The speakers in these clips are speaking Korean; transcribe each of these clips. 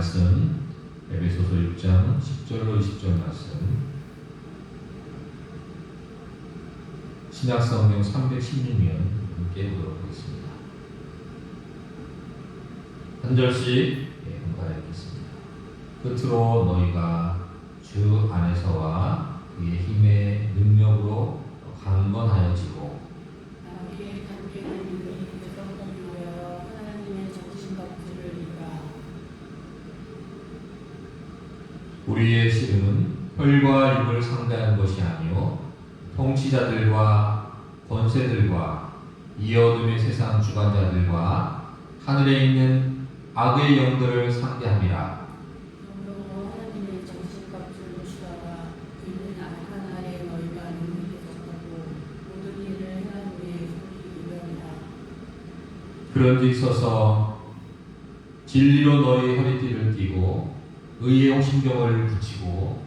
말씀 에베소서 6장 10절로 20절 말씀 신약성경 316면 함께 보도록 하겠습니다. 한 절씩 한번 읽겠습니다. 끝으로 너희가 주 안에서와 그의 힘의 능력으로 강건하여지고 나에게 관계된 일이 계속하기 위하여 하나님의 정신갑주를 입으라. 우리의 씨름은 혈과 육을 상대하는 것이 아니요 통치자들과 권세들과 이 어둠의 세상 주관자들과 하늘에 있는 악의 영들을 상대함이라. 그러므로 하나님의 정신갑주를 취하라. 이는 악한 아래 너희가 능히 계속하고 모든 일을 행하는 위에 속히 유명이라. 그런즉 서서 진리로 너희 허리띠를 띠고 의의 홍심경을 붙이고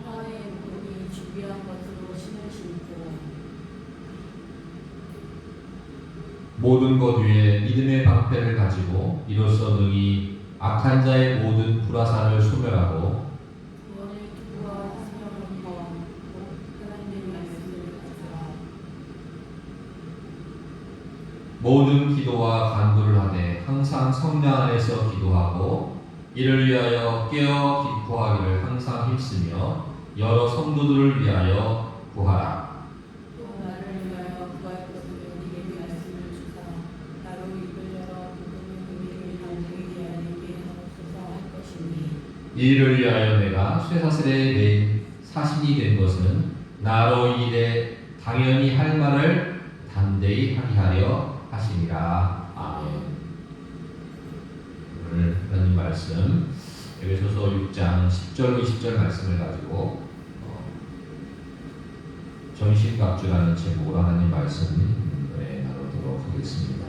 평안의 목이 준비한 것으로 신을 신고 모든 것 위에 믿음의 방패를 가지고 이로써 능히 악한 자의 모든 불화살을 소멸하고 구원의 투구와 생명의 검 곧 하나님의 말씀을 가져라. 모든 기도와 간구를 하되 항상 성령 안에서 기도하고 이를 위하여 깨어 기뻐하기를 항상 힘쓰며 여러 성도들을 위하여 구하라. 또 나를 위하여 구할 것을 네게 말씀을 주사 나로 입을 열어 모든 의미를 담대히 알게 하옵소서 할 것이니 이 일을 위하여 내가 쇠사슬에 매인 사신이 된 것은 나로 일에 당연히 할 말을 담대히 하게 하려 하심이라. 아멘. 오늘 하나님 말씀 에베소서 6장 10절 20절 말씀을 가지고 전신갑주라는 제목으로 하나님 말씀 나누도록 하겠습니다.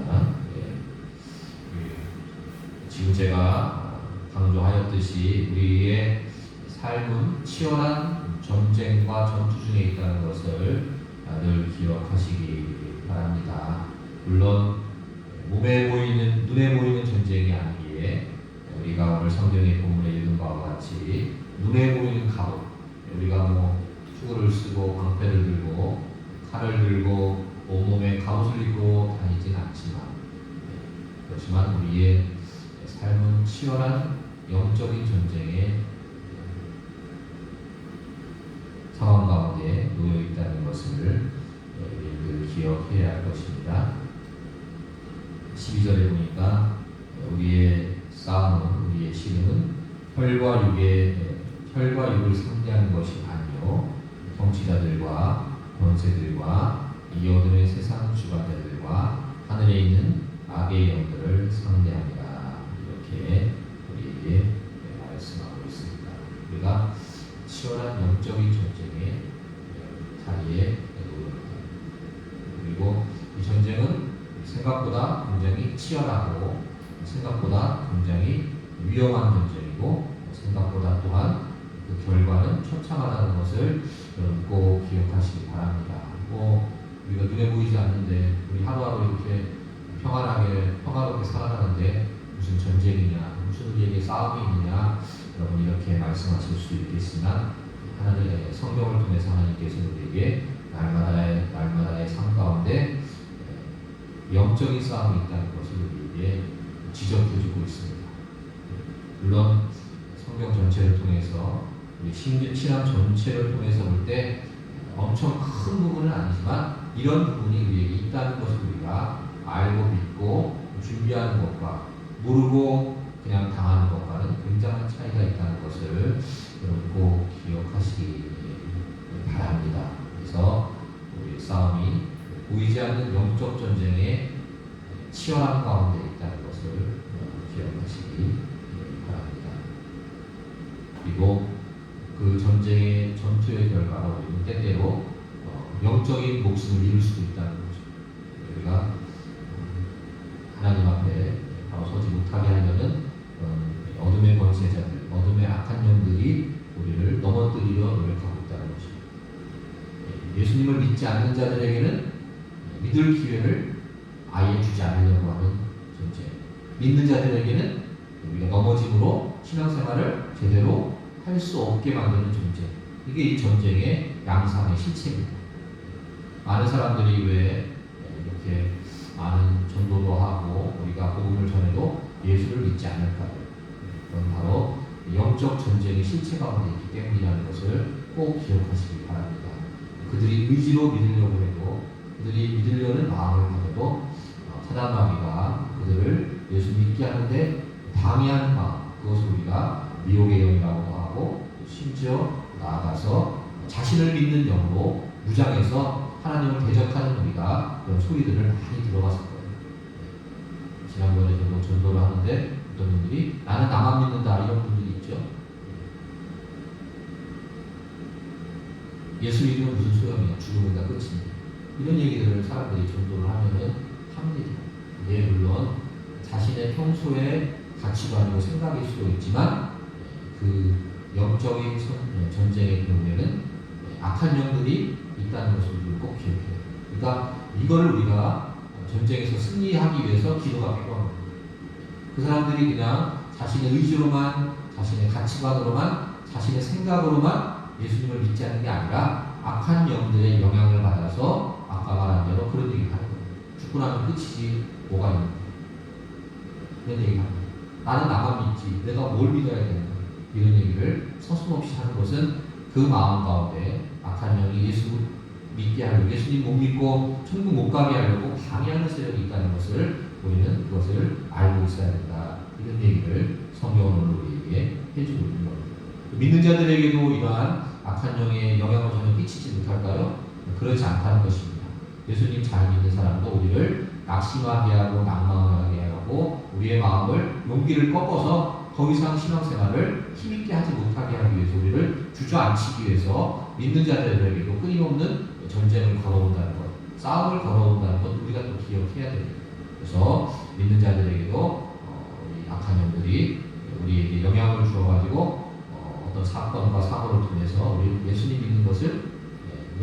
지금 제가 강조하였듯이 우리의 삶은 치열한 전쟁과 전투 중에 있다는 것을 늘 기억하시기 바랍니다. 물론 눈에 보이는 전쟁이 아니기에 우리가 오늘 성경의 본문에 읽은 바와 같이 눈에 보이는 갑옷, 우리가 투구를 쓰고 방패를 들고 칼을 들고 온몸에 갑옷을 입고 다니진 않지만 그렇지만 우리의 삶은 치열한 영적인 전쟁의 상황 가운데 놓여 있다는 것을 늘 기억해야 할 것입니다. 12절에 보니까 우리의 싸움은, 우리의 씨름은 혈과 육을 상대하는 것이 아니요 통치자들과 권세들과 이 어둠의 세상 주관자들과 하늘에 있는 악의 영들을 상대합니다. 이렇게 우리에게 말씀하고 있습니다. 우리가 치열한 영적인 전쟁의 자리에 놓여있다. 그리고 이 전쟁은 생각보다 굉장히 치열하고 생각보다 굉장히 위험한 전쟁이고 생각보다 또한 그 결과는 처참하다는 것을 여러분 꼭 기억하시기 바랍니다. 우리가 눈에 보이지 않는데 우리 하루하루 이렇게 평화롭게 살아가는데 무슨 전쟁이냐, 무슨 우리에게 싸움이 있느냐, 여러분 이렇게 말씀하실 수 있겠으나 하나님의 성경을 통해서 하나님께서 우리에게 날마다의 삶 가운데 영적인 싸움이 있다는 것을 우리에게 지적해주고 있습니다. 물론 성경 전체를 통해서 우리 신앙 전체를 통해서 볼 때 엄청 큰 부분은 아니지만 이런 부분이 우리에게 있다는 것을 우리가 알고 믿고 준비하는 것과 모르고 그냥 당하는 것과는 굉장한 차이가 있다는 것을 여러분 꼭 기억하시기 바랍니다. 그래서 우리 싸움이 보이지 않는 영적 전쟁의 치열한 가운데 있다는 것을 기억하시기 바랍니다. 그리고 그 전투의 결과로 우리는 때때로 영적인 목숨을 잃을 수도 있다는 거죠. 우리가 하나님 앞에 바로 서지 못하게 하려는 어둠의 권세자들, 어둠의 악한 영들이 우리를 넘어뜨리려 노력하고 있다는 것입니다. 예수님을 믿지 않는 자들에게는 믿을 기회를 아예 주지 않으려고 하는 존재. 믿는 자들에게는 우리가 넘어짐으로 신앙생활을 제대로 할 수 없게 만드는 전쟁. 이게 이 전쟁의 양상의 실체입니다. 많은 사람들이 왜 이렇게 많은 전도도 하고 우리가 복음을 전해도 예수를 믿지 않을까요? 그건 바로 영적 전쟁의 실체 가운데 있기 때문이라는 것을 꼭 기억하시기 바랍니다. 그들이 의지로 믿으려고 해도 그들이 믿으려는 마음을 가져도 사단마귀가 그들을 예수 믿게 하는데 방해하는 마음, 그것을 우리가 미혹의 영이라고도 하고 심지어 나아가서 자신을 믿는 영으로 무장해서 하나님을 대적하는 우리가 그런 소리들을 많이 들어봤을 거예요. 지난번에 저도 전도를 하는데 어떤 분들이 나는 나만 믿는다 이런 분들이 있죠. 예수 믿으면 무슨 소용이야? 죽으면 다 끝입니다. 이런 얘기들을 사람들이 전도를 하면은 합니다. 예, 물론 자신의 평소의 가치관이고 생각일 수도 있지만 그 영적인 전쟁의 경우에는 악한 영들이 있다는 것을 꼭 기억해요. 그러니까 이걸 우리가 전쟁에서 승리하기 위해서 기도가 필요한 겁니다. 그 사람들이 그냥 자신의 의지로만, 자신의 가치관으로만, 자신의 생각으로만 예수님을 믿지 않는 게 아니라 악한 영들의 영향을 받아서 아까 말한 대로 그런 얘기를 하는 거예요. 죽고 나면 끝이지 뭐가 있는데 그런 얘기를 합니다. 나는 나만 믿지 내가 뭘 믿어야 되는 거야. 이런 얘기를 서슴없이 하는 것은 그 마음 가운데 악한 영이 예수 믿게 하려고 예수님 못 믿고 천국 못 가게 하려고 방해하는 세력이 있다는 것을 우리는 그것을 알고 있어야 된다. 이런 얘기를 성경은 우리에게 해주고 있는 겁니다. 믿는 자들에게도 이러한 악한 영의 영향을 전혀 끼치지 못할까요? 그렇지 않다는 것입니다. 예수님 잘 믿는 사람도 우리를 낙심하게 하고 낭망하게 하고 우리의 마음을 용기를 꺾어서 더 이상 신앙생활을 힘있게 하지 못하게 하기 위해서 우리를 주저앉히기 위해서 믿는 자들에게도 끊임없는 전쟁을 걸어온다는 것, 싸움을 걸어온다는 것 우리가 또 기억해야 됩니다. 그래서 믿는 자들에게도 이 악한 영들이 우리에게 영향을 주어가지고 어떤 사건과 사고를 통해서 우리 예수님 믿는 것을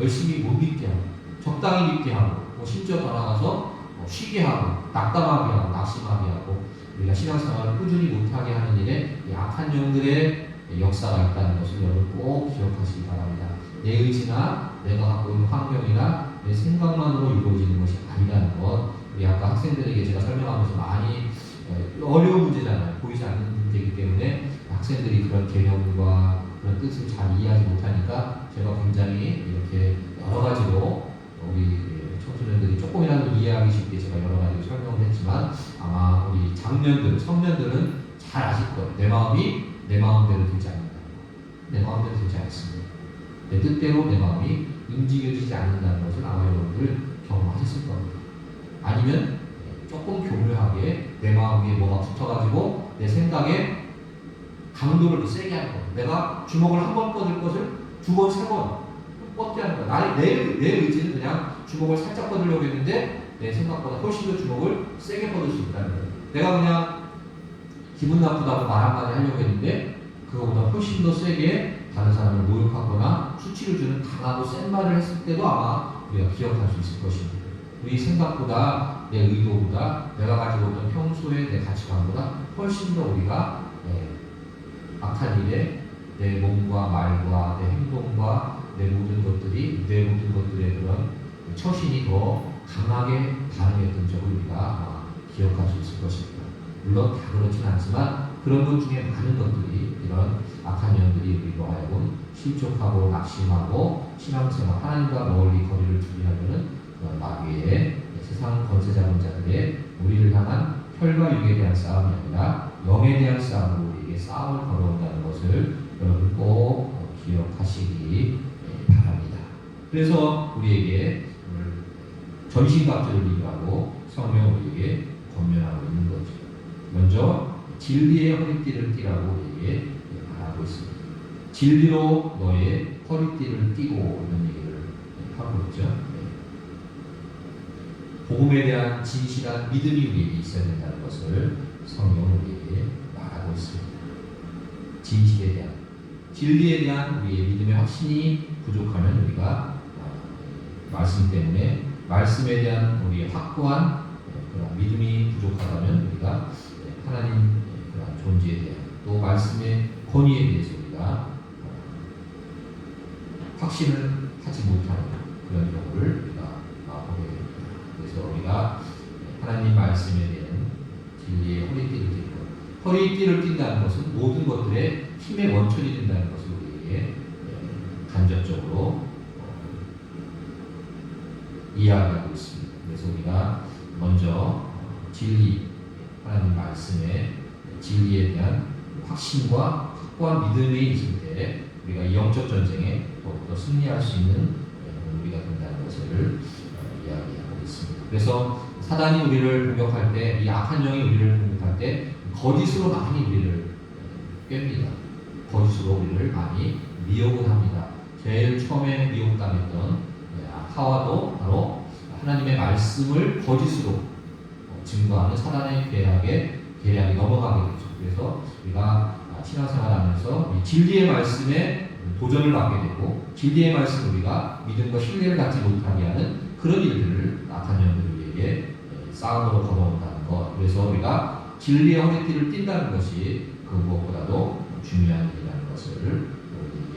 열심히 못 믿게 하고 적당히 믿게 하고 심지어 더 나아가서 쉬게 하고 낙담하게 하고 낙심하게 하고 우리가 신앙생활을 꾸준히 못하게 하는 일에 이 악한 영들의 역사가 있다는 것을 여러분 꼭 기억하시기 바랍니다. 내 의지나 내가 갖고 있는 환경이나 내 생각만으로 이루어지는 것이 아니라는 것 우리 아까 학생들에게 제가 설명하면서 많이 어려운 문제잖아요. 보이지 않는 문제이기 때문에 학생들이 그런 개념과 그런 뜻을 잘 이해하지 못하니까 제가 굉장히 이렇게 여러 가지로 우리 청소년들이 조금이라도 이해하기 쉽게 제가 여러 가지로 설명을 했지만 아마 우리 장년들, 청년들은 잘 아실 거예요. 내 마음이 내 마음대로 되지 않는다. 내 마음대로 되지 않습니다. 내 뜻대로 내 마음이 움직여지지 않는다는 것을 아마 여러분들 경험하셨을 겁니다. 아니면 조금 교묘하게 내 마음 위에 뭐가 붙어가지고 내 생각에 강도를 세게 하는 거예요. 내가 주먹을 한 번 뻗을 것을 두 번, 세 번 뻗게 하는 거예요. 내 의지는 그냥 주먹을 살짝 뻗으려고 했는데 내 생각보다 훨씬 더 주먹을 세게 뻗을 수 있다는 거예요. 내가 그냥 기분 나쁘다고 말 한마디 하려고 했는데 그거보다 훨씬 더 세게 다른 사람을 모욕하거나 수치를 주는 강하고 센 말을 했을 때도 아마 우리가 기억할 수 있을 것입니다. 우리 생각보다 내 의도보다 내가 가지고 있던 평소의 내 가치관보다 훨씬 더 우리가 악한 일에 내 몸과 말과 내 행동과 내 모든 것들이 내 모든 것들의 그런 처신이 더 강하게 반응했던 적을 우리가 기억할 수 있을 것입니다. 물론 다 그렇진 않지만 그런 것 중에 많은 것들이 이런 악한 영들이 우리로 하여금 실족하고 낙심하고 신앙생활 하나님과 멀리 거리를 두게 하려는 그런 마귀의 세상 권세 잡은 자들의 우리를 향한 혈과 육에 대한 싸움이 아니라 영에 대한 싸움으로 우리에게 싸움을 걸어온다는 것을 여러분 꼭 기억하시기 바랍니다. 그래서 우리에게 오늘 전신갑주를 비유하고 성경 우리에게 권면하고 있는 거죠. 먼저 진리의 허리띠를 띠라고 우리에게 말하고 있습니다. 진리로 너의 허리띠를 띠고 이런 얘기를 하고 있죠. 복음에 대한 진실한 믿음이 우리에게 있어야 된다는 것을 성경은 우리에게 말하고 있습니다. 진실에 대한, 진리에 대한 우리의 믿음의 확신이 부족하면 우리가 말씀 때문에 말씀에 대한 우리의 확고한 그런 믿음이 부족하다면 우리가 하나님 그런 존재에 대한 또 말씀의 권위에 대해서 우리가 확신을 하지 못하는 그런 경우를 우리가 보게 됩니다. 그래서 우리가 하나님 말씀에 대한 진리의 허리띠를 띠는 것, 허리띠를 띈다는 것은 모든 것들의 힘의 원천이 된다는 것을 우리에게 간접적으로 이야기하고 있습니다. 그래서 우리가 먼저 진리, 하나님 말씀의 진리에 대한 확신과 확고한 믿음이 있을 때 우리가 이 영적 전쟁에 더욱더 승리할 수 있는 우리가 된다는 것을 이야기하고 있습니다. 그래서 사단이 우리를 공격할 때, 이 악한 영이 우리를 공격할 때 거짓으로 많이 우리를 깹니다. 거짓으로 우리를 많이 미혹을 합니다. 제일 처음에 미혹당했던 하와도 바로 하나님의 말씀을 거짓으로 증거하는 사단의 계략이 넘어가게 되죠. 그래서 우리가 신앙생활하면서 진리의 말씀에 도전을 받게 되고 진리의 말씀을 우리가 믿음과 신뢰를 갖지 못하게 하는 그런 일들을 악한 영들이 우리에게 싸움으로 걸어온다는 것. 그래서 우리가 진리의 허리띠를 띈다는 것이 그 무엇보다도 중요한 일이라는 것을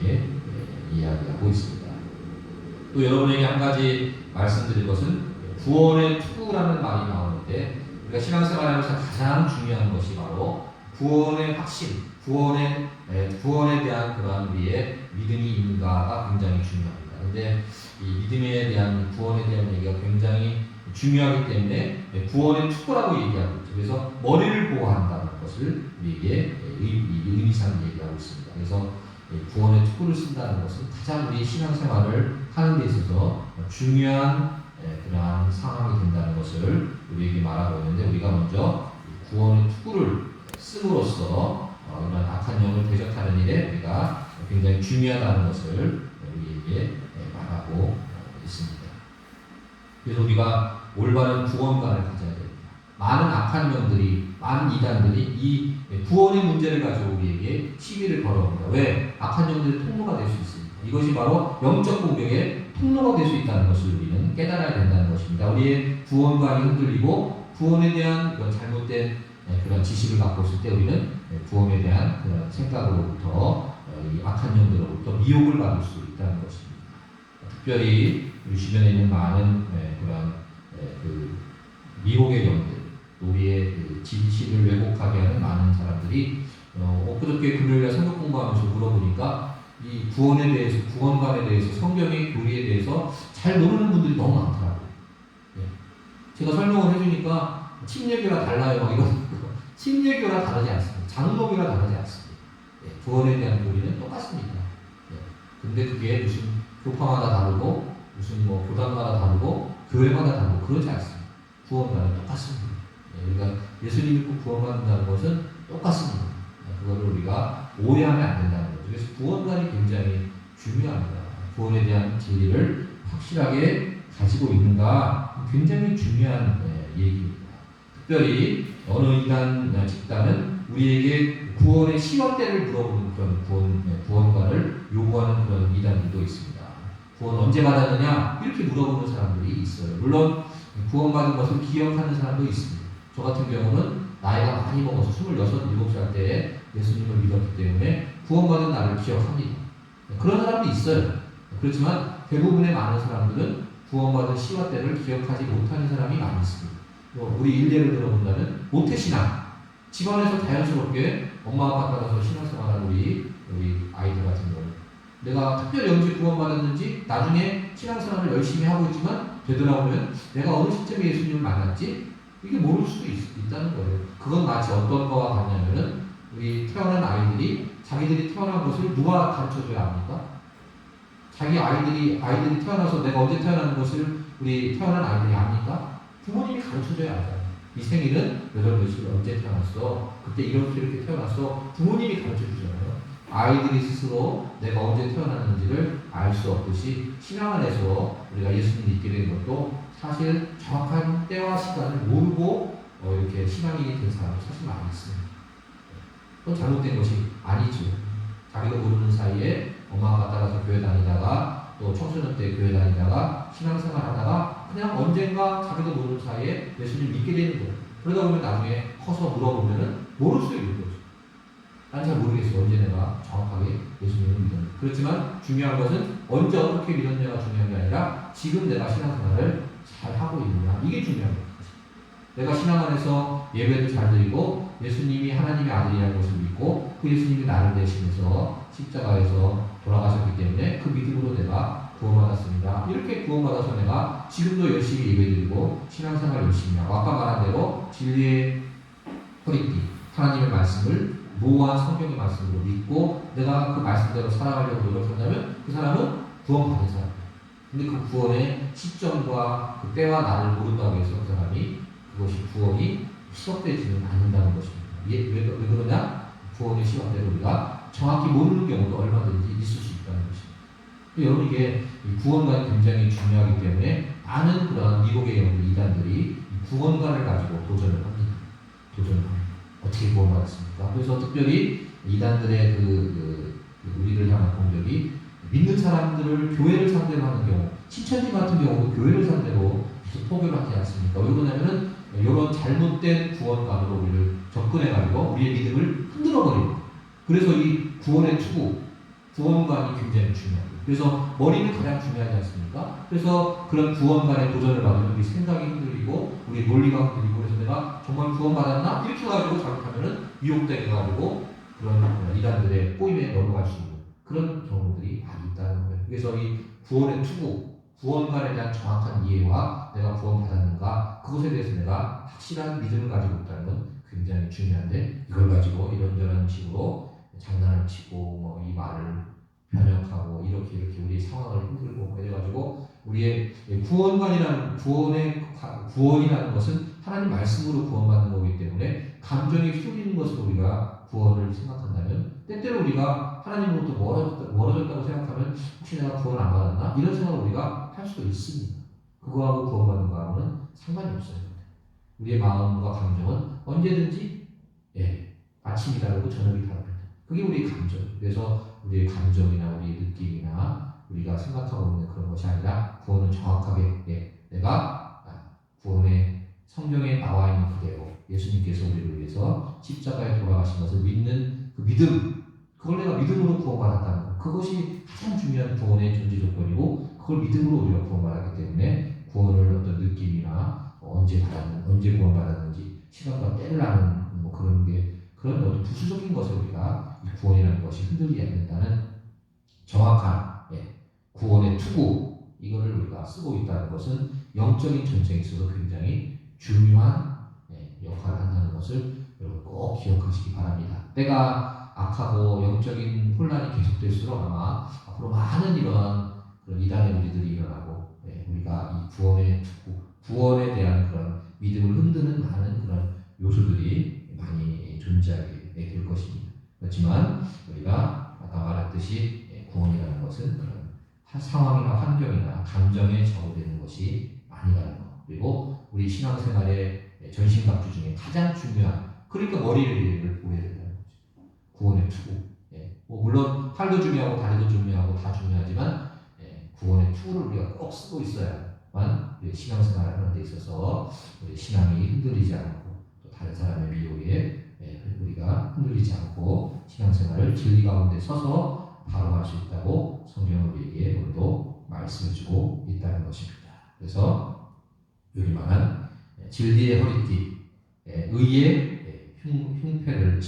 우리에게 이야기하고 있습니다. 또 여러분에게 한 가지 말씀드릴 것은 구원의 투구라는 말이 나오는데 우리가 신앙생활하면서 가장 중요한 것이 바로 구원의 확신, 구원에 대한 그러한 우리의 믿음이 있는가가 굉장히 중요합니다. 그런데 이 믿음에 대한 구원에 대한 얘기가 굉장히 중요하기 때문에 구원의 투구라고 얘기하고 있죠. 그래서 머리를 보호한다는 것을 우리에게 의미상 얘기하고 있습니다. 그래서 구원의 투구를 쓴다는 것은 가장 우리 신앙생활을 하는 데 있어서 중요한 그러한 상황이 된다는 것을 우리에게 말하고 있는데 우리가 먼저 구원의 투구를 씀으로써 이런 악한 영을 대적하는 일에 우리가 굉장히 중요하다는 것을 우리에게 말하고 있습니다. 그래서 우리가 올바른 구원관을 가져야 됩니다. 많은 악한 영들이, 많은 이단들이 이 구원의 문제를 가지고 우리에게 시비를 걸어옵니다. 왜? 악한 영들의 통로가 될 수 있습니다. 이것이 바로 영적 공격의 통로가 될 수 있다는 것을 우리는 깨달아야 된다는 것입니다. 우리의 구원관이 흔들리고 구원에 대한 그런 잘못된 그런 지식을 갖고 있을 때 우리는 구원에 대한 그런 생각으로부터 이 악한 영들로부터 미혹을 받을 수 있다는 것입니다. 특별히 우리 주변에 있는 많은 그런 그 미혹의 영들, 우리의 그 진실을 왜곡하게 하는 많은 사람들이 엊그저께 금요일에 성경 공부하면서 물어보니까 이 구원에 대해서, 구원관에 대해서, 성경의 교리에 대해서 잘 모르는 분들이 너무 많더라고요. 제가 설명을 해주니까 침례교라 달라요. 이런 침례교라 다르지 않습니다. 장로교라 다르지 않습니다. 구원에 대한 교리는 똑같습니다. 근데 그게 무슨 교파마다 다르고 무슨 뭐 교단마다 다르고 교회마다 다르고 그러지 않습니다. 구원과는 똑같습니다. 우리가 예수님 믿고 구원받는다는 것은 똑같습니다. 그거를 우리가 오해하면 안 된다는 거죠. 그래서 구원관이 굉장히 중요합니다. 구원에 대한 진리를 확실하게 가지고 있는가 굉장히 중요한 얘기입니다. 특별히 어느 이단 집단은 우리에게 구원의 시간대를 물어보는 그런 구원관을 요구하는 그런 이단들도 있습니다. 구원 언제 받았느냐 이렇게 물어보는 사람들이 있어요. 물론 구원받은 것을 기억하는 사람도 있습니다. 저 같은 경우는 나이가 많이 먹어서 26, 7살 때에 예수님을 믿었기 때문에 구원받은 나를 기억합니다. 그런 사람도 있어요. 그렇지만 대부분의 많은 사람들은 구원받은 시와 때를 기억하지 못하는 사람이 많이 있습니다. 우리 일례를 들어본다면 모태신앙, 집안에서 자연스럽게 엄마 아빠 따라서 신앙생활하는 우리 아이들 같은 경우 내가 특별히 언제 구원받았는지 나중에 신앙생활을 열심히 하고 있지만 되돌아보면 내가 어느 시점에 예수님을 만났지 이게 모를 수도 있다는 거예요. 그건 마치 어떤 거와 같냐면은 우리 태어난 아이들이 자기들이 태어난 것을 누가 가르쳐줘야 합니까? 자기 아이들이 태어나서 내가 언제 태어나는 것을 우리 태어난 아이들이 압니까? 부모님이 가르쳐줘야 알잖아요. 이 생일은 몇월 언제 태어났어? 그때 이렇게 태어났어? 부모님이 가르쳐주잖아요. 아이들이 스스로 내가 언제 태어났는지를 알 수 없듯이 신앙 안에서 우리가 예수님 믿게 된 것도 사실 정확한 때와 시간을 모르고 이렇게 신앙인이 된 사람이 사실 많이 있습니다. 또 잘못된 것이 아니죠. 자기도 모르는 사이에 엄마 아빠 따라서 교회 다니다가 또 청소년 때 교회 다니다가 신앙생활 하다가 그냥 언젠가 자기도 모르는 사이에 예수님 믿게 되는 거예요. 그러다 보면 나중에 커서 물어보면은 모를 수 있는 거죠. 난 잘 모르겠어. 언제 내가 정확하게 예수님을 믿었는지. 그렇지만 중요한 것은 언제 어떻게 믿었냐가 중요한 게 아니라 지금 내가 신앙생활을 잘 하고 있느냐. 이게 중요한 거예요. 내가 신앙 안에서 예배도 잘 드리고 예수님이 하나님의 아들이라는 것을 믿고 그 예수님이 나를 대신해서 십자가에서 돌아가셨기 때문에 그 믿음으로 내가 구원받았습니다. 이렇게 구원받아서 내가 지금도 열심히 예배드리고 신앙생활 열심히 하고 아까 말한 대로 진리의 허리띠 하나님의 말씀을 모호한 성경의 말씀으로 믿고 내가 그 말씀대로 살아가려고 노력한다면 그 사람은 구원받은 사람이에요. 근데 그 구원의 시점과 그 때와 날을 모른다고 해서 그 사람이 그것이 구원이 시작되지는 않는다는 것입니다. 왜 그러냐? 구원의 시간대로 우리가 정확히 모르는 경우도 얼마든지 있을 수 있다는 것입니다. 여러분 이게 구원관이 굉장히 중요하기 때문에 많은 그런 미국의 영들 이단들이 구원관을 가지고 도전을 합니다. 어떻게 구원받았습니까? 그래서 특별히 이단들의 우리를 향한 공격이 믿는 사람들을 교회를 상대로 하는 경우, 신천지 같은 경우도 교회를 상대로 포교를 하지 않습니까? 왜 그러냐면은 이런 잘못된 구원관으로 우리를 접근해가지고 우리의 믿음을 흔들어버립니다. 그래서 이 구원의 투구, 구원관이 굉장히 중요합니다. 그래서 머리는 가장 중요하지 않습니까? 그래서 그런 구원관의 도전을 받으면 우리 생각이 흔들리고 우리 논리가 흔들리고 그래서 내가 정말 구원받았나? 이렇게 가지고 잘못하면은 미혹되어가지고 그런 이단들의 꼬임에 넘어갈 수 있는 그런 경우들이 많이 있다는 거예요. 그래서 이 구원의 투구, 구원관에 대한 정확한 이해와 내가 구원받았는가 그것에 대해서 내가 확실한 믿음을 가지고 있다는 건 굉장히 중요한데 이걸 가지고 이런저런 식으로 장난을 치고 뭐 이 말을 변형하고 이렇게 우리 상황을 흔들고 이래가지고 우리의 구원이라는 것은 하나님 말씀으로 구원받는 거기 때문에 감정이 휘둘리는 것을 우리가 구원을 생각한다면 때때로 우리가 하나님으로부터 멀어졌다고 생각하면 혹시 내가 구원 안 받았나? 이런 생각을 우리가 할 수도 있습니다. 그거하고 구원받는 거하고는 상관이 없어요. 우리의 마음과 감정은 언제든지 아침이 다르고 저녁이 다릅니다. 그게 우리의 감정. 그래서 우리의 감정이나 우리의 느낌이나 우리가 생각하고 있는 그런 것이 아니라 구원은 정확하게 내가 구원의 성경에 나와 있는 그대로 예수님께서 우리를 위해서 십자가에 돌아가신 것을 믿는 그 믿음, 그걸 내가 믿음으로 구원받았다는 것, 그것이 가장 중요한 구원의 존재 조건이고 그걸 믿음으로 우리가 구원받았기 때문에 구원을 어떤 느낌이나 언제 구원받았는지 시간과 때를 아는 그런 어떤 부수적인 것을 우리가 이 구원이라는 것이 흔들리지 않는다는 정확한 구원의 투구 이거를 우리가 쓰고 있다는 것은 영적인 전쟁에 있어서 굉장히 중요한 역할을 한다는 것을 여러분 꼭 기억하시기 바랍니다. 때가 악하고 영적인 혼란이 계속될수록 아마 앞으로 많은 이런 그런 이단의 무리들이 일어나고 우리가 이 구원에 대한 그런 믿음을 흔드는 많은 그런 요소들이 많이 존재하게 될 것입니다. 그렇지만 우리가 아까 말했듯이 구원이라는 것은 그런 상황이나 환경이나 감정에 좌우되는 것이 아니라는 것. 그리고 우리 신앙생활의 전신갑주 중에 가장 중요한 그러니까 머리를 보여야 된다는 거죠. 구원의 투구. 물론 팔도 중요하고 다리도 중요하고 다 중요하지만 구원의 투구를 우리가 꼭 쓰고 있어야만 우리 신앙생활을 하는 데 있어서 우리 신앙이 흔들리지 않고 또 다른 사람의 미혹에 우리가 흔들리지 않고 신앙생활을 진리 가운데 서서 바로할 수 있다고 성경은 우리에게 오늘도 말씀해주고 있다는 것입니다. 그래서 여기 말한 진리의 허리띠, 의의 흉패를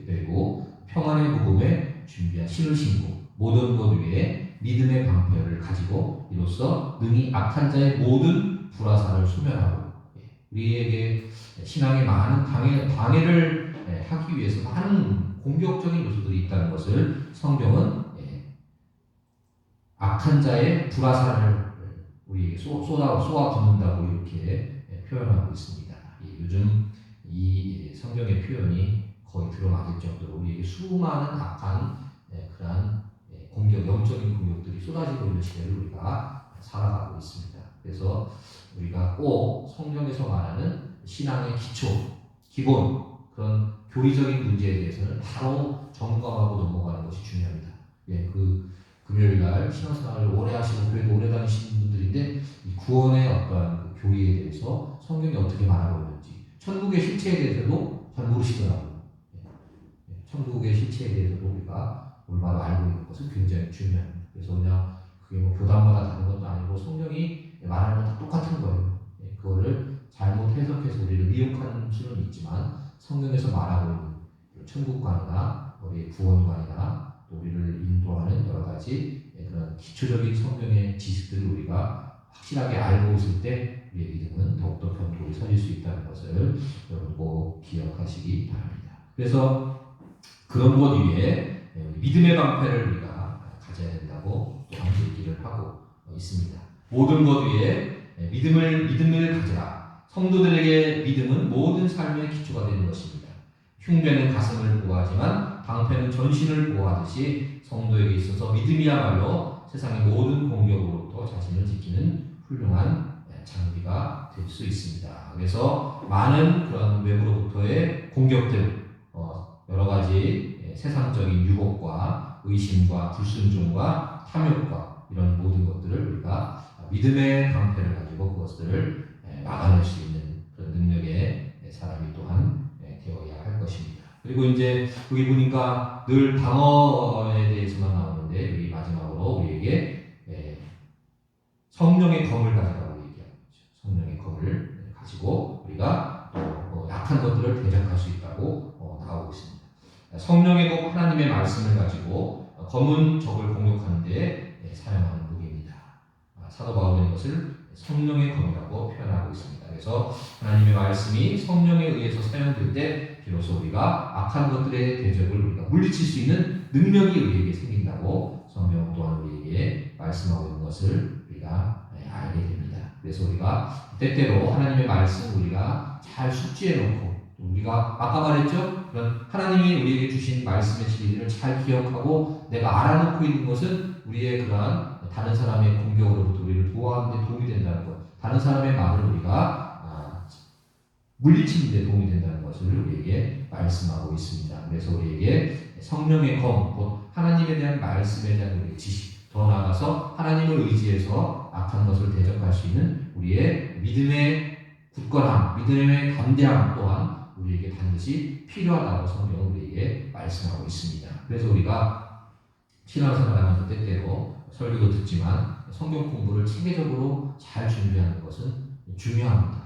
빼고 평안의 복음에 준비한 신을 신고 모든 것 위에 믿음의 방패를 가지고 이로써 능히 악한 자의 모든 불화살을 소멸하고 우리에게 신앙에 많은 방해를 하기 위해서 많은 공격적인 요소들이 있다는 것을 성경은 악한 자의 불화살을 우리에게 쏘아 붙는다고 이렇게 표현하고 있습니다. 요즘 이 성경의 표현이 거의 들어맞을 정도로 우리에게 수많은 악한 그러한 영적인 공격들이 쏟아지고 있는 시대를 우리가 살아가고 있습니다. 그래서 우리가 꼭 성경에서 말하는 신앙의 기본 그런 교리적인 문제에 대해서는 바로 점검하고 넘어가는 것이 중요합니다. 그 금요일날 신앙생활을 오래 하시고 교회도 오래 다니시는 분들인데 이 구원의 어떤 그 교리에 대해서 성경이 어떻게 말하고 있는지 천국의 실체에 대해서도 잘 모르시더라고요. 천국의 실체에 대해서도 우리가 올바로 알고 있는 것은 굉장히 중요합니다. 그래서 그냥 그게 뭐 교단마다 다른 것도 아니고 성경이 말하는 건 다 똑같은 거예요. 그거를 잘못 해석해서 우리를 미혹하는 수는 있지만 성경에서 말하고 있는 천국관이나 우리 구원관이나 또 우리를 인도하는 여러 가지 그런 기초적인 성경의 지식들을 우리가 확실하게 알고 있을 때 우리의 믿음은 더욱더 견고히 서질 수 있다는 것을 여러분 꼭 기억하시기 바랍니다. 그래서 그런 것 위에 믿음의 방패를 우리가 가져야 된다고 또한 얘기를 하고 있습니다. 모든 것 위에 믿음을 가져라. 성도들에게 믿음은 모든 삶의 기초가 되는 것입니다. 흉배는 가슴을 보호하지만 방패는 전신을 보호하듯이 성도에게 있어서 믿음이야말로 세상의 모든 공격으로부터 자신을 지키는 훌륭한 장비가 될 수 있습니다. 그래서 많은 그런 외부로부터의 공격들, 여러 가지 세상적인 유혹과 의심과 불순종과 탐욕과 이런 모든 것들을 우리가 믿음의 방패를 가지고 그것들을 막아낼 수 있는 그런 능력의 사람이 또한 되어야 할 것입니다. 그리고 이제 여기 보니까 늘 방어에 대해서만 나오는데 여기 마지막으로 우리에게 성령의 검을 가져가라고 얘기하는 거죠. 성령의 검을 가지고 우리가 또 약한 것들을 대적할 수 있다고 나오고 있습니다. 성령의 검, 하나님의 말씀을 가지고 검은 적을 공격하는 데 사용하는 무기입니다. 사도 바울은 이것을 성령의 검이라고 표현하고 있습니다. 그래서 하나님의 말씀이 성령에 의해서 사용될 때 비로소 우리가 악한 것들의 대적을 우리가 물리칠 수 있는 능력이 우리에게 생긴다고 성경 또한 우리에게 말씀하고 있는 것을 우리가 알게 됩니다. 그래서 우리가 때때로 하나님의 말씀 우리가 잘 숙지해 놓고 우리가 아까 말했죠? 그런 하나님이 우리에게 주신 말씀의 진리를 잘 기억하고 내가 알아놓고 있는 것은 우리의 그러한 다른 사람의 공격으로부터 우리를 보호하는 데 도움이 된다는 것, 다른 사람의 말을 우리가 물리치는 데 도움이 된다는 것을 우리에게 말씀하고 있습니다. 그래서 우리에게 성령의 검, 곧 하나님에 대한 말씀에 대한 우리의 지식, 더 나아가서 하나님을 의지해서 악한 것을 대적할 수 있는 우리의 믿음의 굳건함, 믿음의 담대함 또한 우리에게 반드시 필요하다고 성경은 우리에게 말씀하고 있습니다. 그래서 우리가 신앙생활하면서 때때로 설교도 듣지만 성경 공부를 체계적으로 잘 준비하는 것은 중요합니다.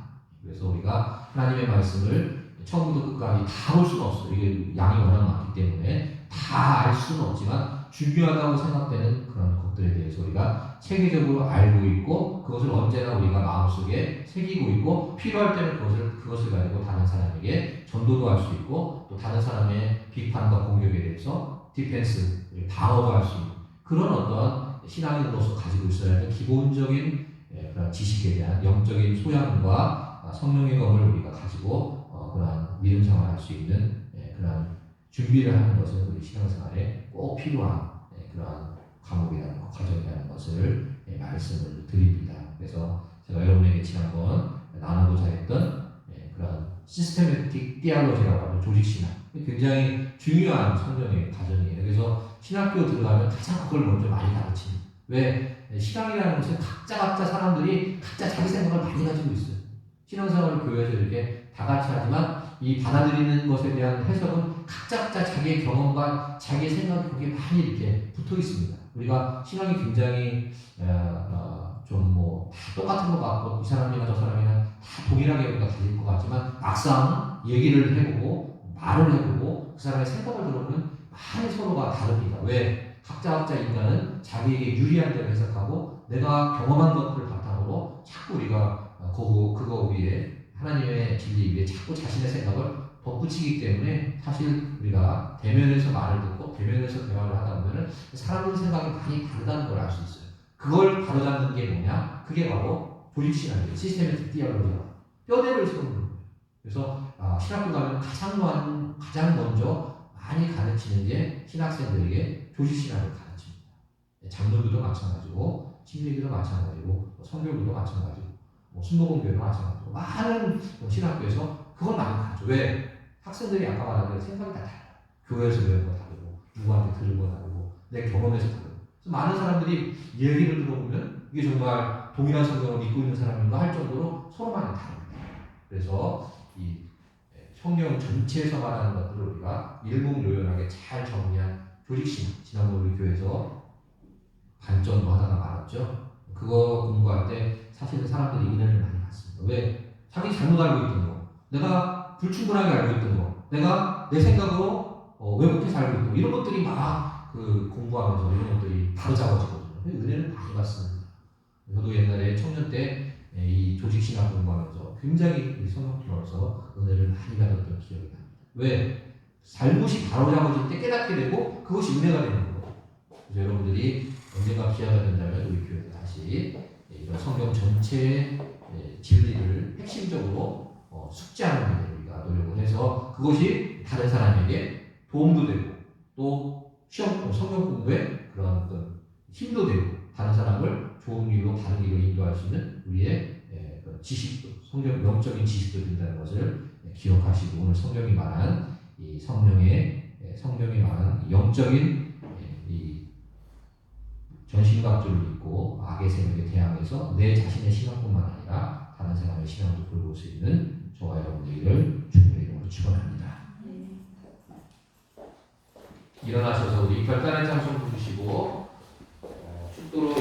그래서 우리가 하나님의 말씀을 처음부터 끝까지 다 볼 수는 없어요. 이게 양이 워낙 많기 때문에 다 알 수는 없지만 중요하다고 생각되는 그런 것들에 대해서 우리가 체계적으로 알고 있고 그것을 언제나 우리가 마음속에 새기고 있고 필요할 때는 그것을 가지고 다른 사람에게 전도도 할 수 있고 또 다른 사람의 비판과 공격에 대해서 디펜스, 방어도 할 수 있는 그런 어떤 신앙인으로서 가지고 있어야 하는 기본적인 그런 지식에 대한 영적인 소양과 성령의 검을 우리가 가지고 그러한 믿음 생활을 할 수 있는 그러한 준비를 하는 것은 우리 신앙생활에 꼭 필요한 그러한 과목이라는 것, 과정이라는 것을 말씀을 드립니다. 그래서 제가 여러분에게 지난번 나누고자 했던 그런 시스테매틱 디알로지라고 하는 조직신학 굉장히 중요한 성경의 과정이에요. 그래서 신학교 들어가면 가장 그걸 먼저 많이 가르칩니다. 왜? 신앙이라는 것은 각자 사람들이 각자 자기 생각을 많이 가지고 있어요. 신앙생활을 교회에서 이렇게 다 같이 하지만 이 받아들이는 것에 대한 해석은 각자 자기의 경험과 자기의 생각이 거기에 많이 이렇게 붙어 있습니다. 우리가 신앙이 굉장히 좀 뭐 다 똑같은 것 같고 이 사람이나 저 사람이나 다 동일하게 우리가 가질 것 같지만 막상 얘기를 해보고 말을 해보고 그 사람의 생각을 들어보면 많이 서로가 다릅니다. 왜? 각자 인간은 자기에게 유리한 대로 해석하고 내가 경험한 것들을 바탕으로 자꾸 우리가 그거 위에 하나님의 진리 위에 자꾸 자신의 생각을 덧붙이기 때문에 사실 우리가 대면에서 말을 듣고 대면에서 대화를 하다 보면 사람들 생각이 많이 다르다는 걸 알 수 있어요. 그걸 바로잡는 게 뭐냐? 그게 바로 조직신학이에요. 시스테매틱 디알로지라고 뼈대를 세우는 거예요. 그래서 신학교 가면 가장 먼저 많이 가르치는 게 신학생들에게 조직신학을 가르칩니다. 장로교도 마찬가지고 침례교도 마찬가지고 성교교도 마찬가지고 순복음교회도 마찬가지고 많은 신학교에서 그걸 많이 가르쳐. 왜? 학생들이 아까 말한 대로 생각이 다 달라요. 교회에서 배운 거 다르고 누구한테 들은 거 다르고 내 경험에서 다르고 그래서 많은 사람들이 얘기를 들어보면 이게 정말 동일한 성경을 믿고 있는 사람인가 할 정도로 서로 많이 다릅니다. 그래서 이 성경 전체에서 말하는 것들을 우리가 일목요연하게 잘 정리한 조직신, 지난번 우리 교회에서 반점도 하다가 말았죠. 그거 공부할 때 사실은 사람들이 은혜를 많이 받습니다. 왜? 자기 잘못 알고 있던 거, 내가 불충분하게 알고 있던 거, 내가 내 생각으로 왜곡해서 알고 있던 거, 이런 것들이 막 그 공부하면서 이런 것들이 바로잡아지거든요. 은혜를 많이 받습니다. 저도 옛날에 청년 때 이 조직신학 공부하면서 굉장히 성경으로서 은혜를 많이 받았던 기억이 납니다. 왜? 잘못이 바로잡아질 때 깨닫게 되고 그것이 은혜가 되는 거예요. 그래서 여러분들이 언젠가 기회가 된다면 우리 교회에 다시 이런 성경 전체의 진리를 핵심적으로 숙지하는 데 우리가 노력을 해서 그것이 다른 사람에게 도움도 되고 또 시험 성경 공부에 그런 어떤 힘도 되고 다른 사람을 좋은 길로 바른 길로 인도할 수 있는 우리의 지식도 성경 영적인 지식도 된다는 것을 기억하시고 오늘 성경이 말한 이 성경이 말한 영적인 이 전신갑주를 입고 악의 세력에 대항해서 내 자신의 신앙뿐만 아니라 다른 사람의 신앙도 돌볼 수 있는 저와 여러분들을 주님의 이름으로 축원합니다. 일어나셔서 우리 별단의 찬송 부르시고 축도로